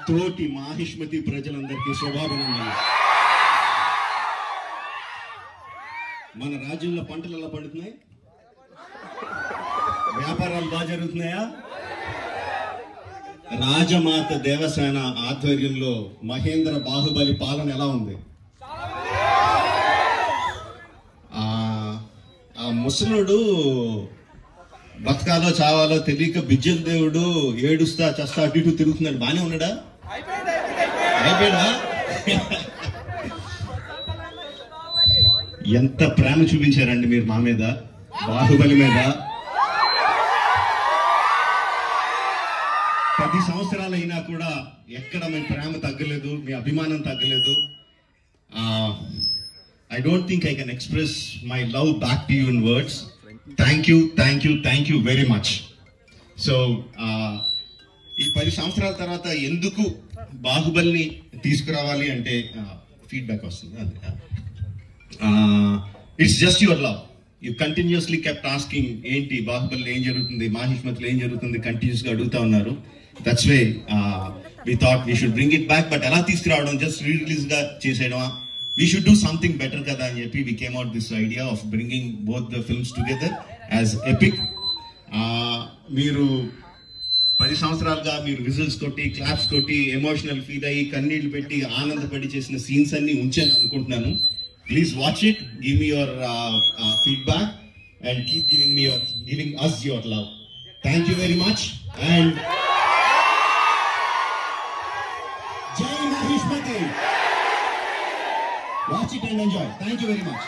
తోటి మాహిష్మతి ప్రజలందరికీ శుభాభినందనలు. మన రాజ్యంలో పంటలు ఎలా పండుతున్నాయి? వ్యాపారాలు బాగా జరుగుతున్నాయా? రాజమాత దేవసేన ఆధ్వర్యంలో మహేంద్ర బాహుబలి పాలన ఎలా ఉంది? ఆ ముసలుడు బతకాలో చావాలో తెలియక బిజ్జల దేవుడు ఏడుస్తా చస్తా అటు ఇటు తిరుగుతున్నాడు. బానే ఉన్నాడా? అయిపోయాడా? ఎంత ప్రేమ చూపించారండి మీరు మా మీద, బాహుబలి మీద. 10 సంవత్సరాలు అయినా కూడా ఎక్కడ మీ ప్రేమ తగ్గలేదు, మీ అభిమానం తగ్గలేదు. I don't think I can express my love back to you in words. Thank you very much. So, ఈ 10 సంవత్సరాల తర్వాత ఎందుకు బాహుబలిని తీసుకురావాలి అంటే ఫీడ్బ్యాక్ వస్తుంది. It's just your love. You continuously kept asking ఏంటి బాహుబలి ఏం జరుగుతుంది, మాహిష్మతిలో ఏం జరుగుతుంది, కంటిన్యూస్ గా అడుగుతా ఉన్నారు. That's way we thought we should bring it back. But ఎలా తీసుకురావడం, జస్ట్ రిలీజ్ గా చేసేయడమా? We should do something better kada ani cheppi we came out this idea of bringing both the films together as epic. Meeru 10 సంవత్సరాలుగా మీరు whistles కొట్టి claps కొట్టి emotional feel అయ్యి కన్నీళ్లు పెట్టి ఆనందపడి చేసిన సీన్స్ అన్ని ఉంచాను అనుకుంటున్నాను. Please watch it, give me your feedback and keep giving us your love. Thank you very much and Jai Mahishmati. Watch it and enjoy. Thank you very much.